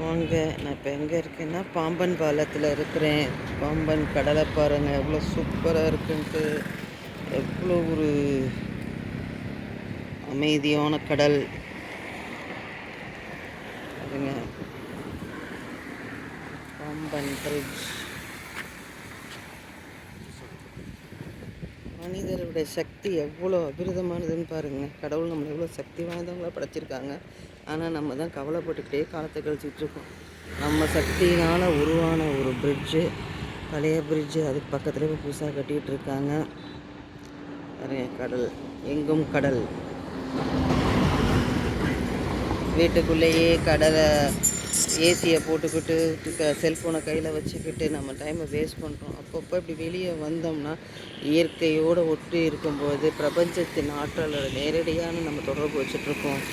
வாங்க, நான் இப்போ எங்கே இருக்கேன்னா பாம்பன் பாலத்தில் இருக்கிறேன். பாம்பன் கடலை பாருங்கள் எவ்வளோ சூப்பராக இருக்குன்ட்டு. எவ்வளோ ஒரு அமைதியான கடல் பாருங்க. பாம்பன் பிரிட்ஜ். மனிதருடைய சக்தி எவ்வளோ அபிரிதமானதுன்னு பாருங்கள். கடவுள் நம்மளை எவ்வளோ சக்தி வாய்ந்தவங்களாக படைச்சிருக்காங்க. ஆனால் நம்ம தான் கவலைப்பட்டுக்கிட்டே காலத்தை கழிச்சிட்ருக்கோம். நம்ம சக்தியினால் உருவான ஒரு பிரிட்ஜு, பழைய பிரிட்ஜு, அதுக்கு பக்கத்தில் இப்போ புதுசாக கட்டிகிட்டு இருக்காங்க. பாருங்க, கடல், எங்கும் கடல். வீட்டுக்குள்ளேயே கடலை ஏசியை போட்டுக்கிட்டு செல்ஃபோனை கையில் வச்சுக்கிட்டு நம்ம டைமை வேஸ்ட் பண்ணுறோம். அப்பப்போ இப்படி வெளியே வந்தோம்னா இயற்கையோடு ஒட்டி இருக்கும்போது பிரபஞ்சத்தின் ஆற்றலோட நேரடியான நம்ம தொடர்பு வச்சுட்ருக்கோம்.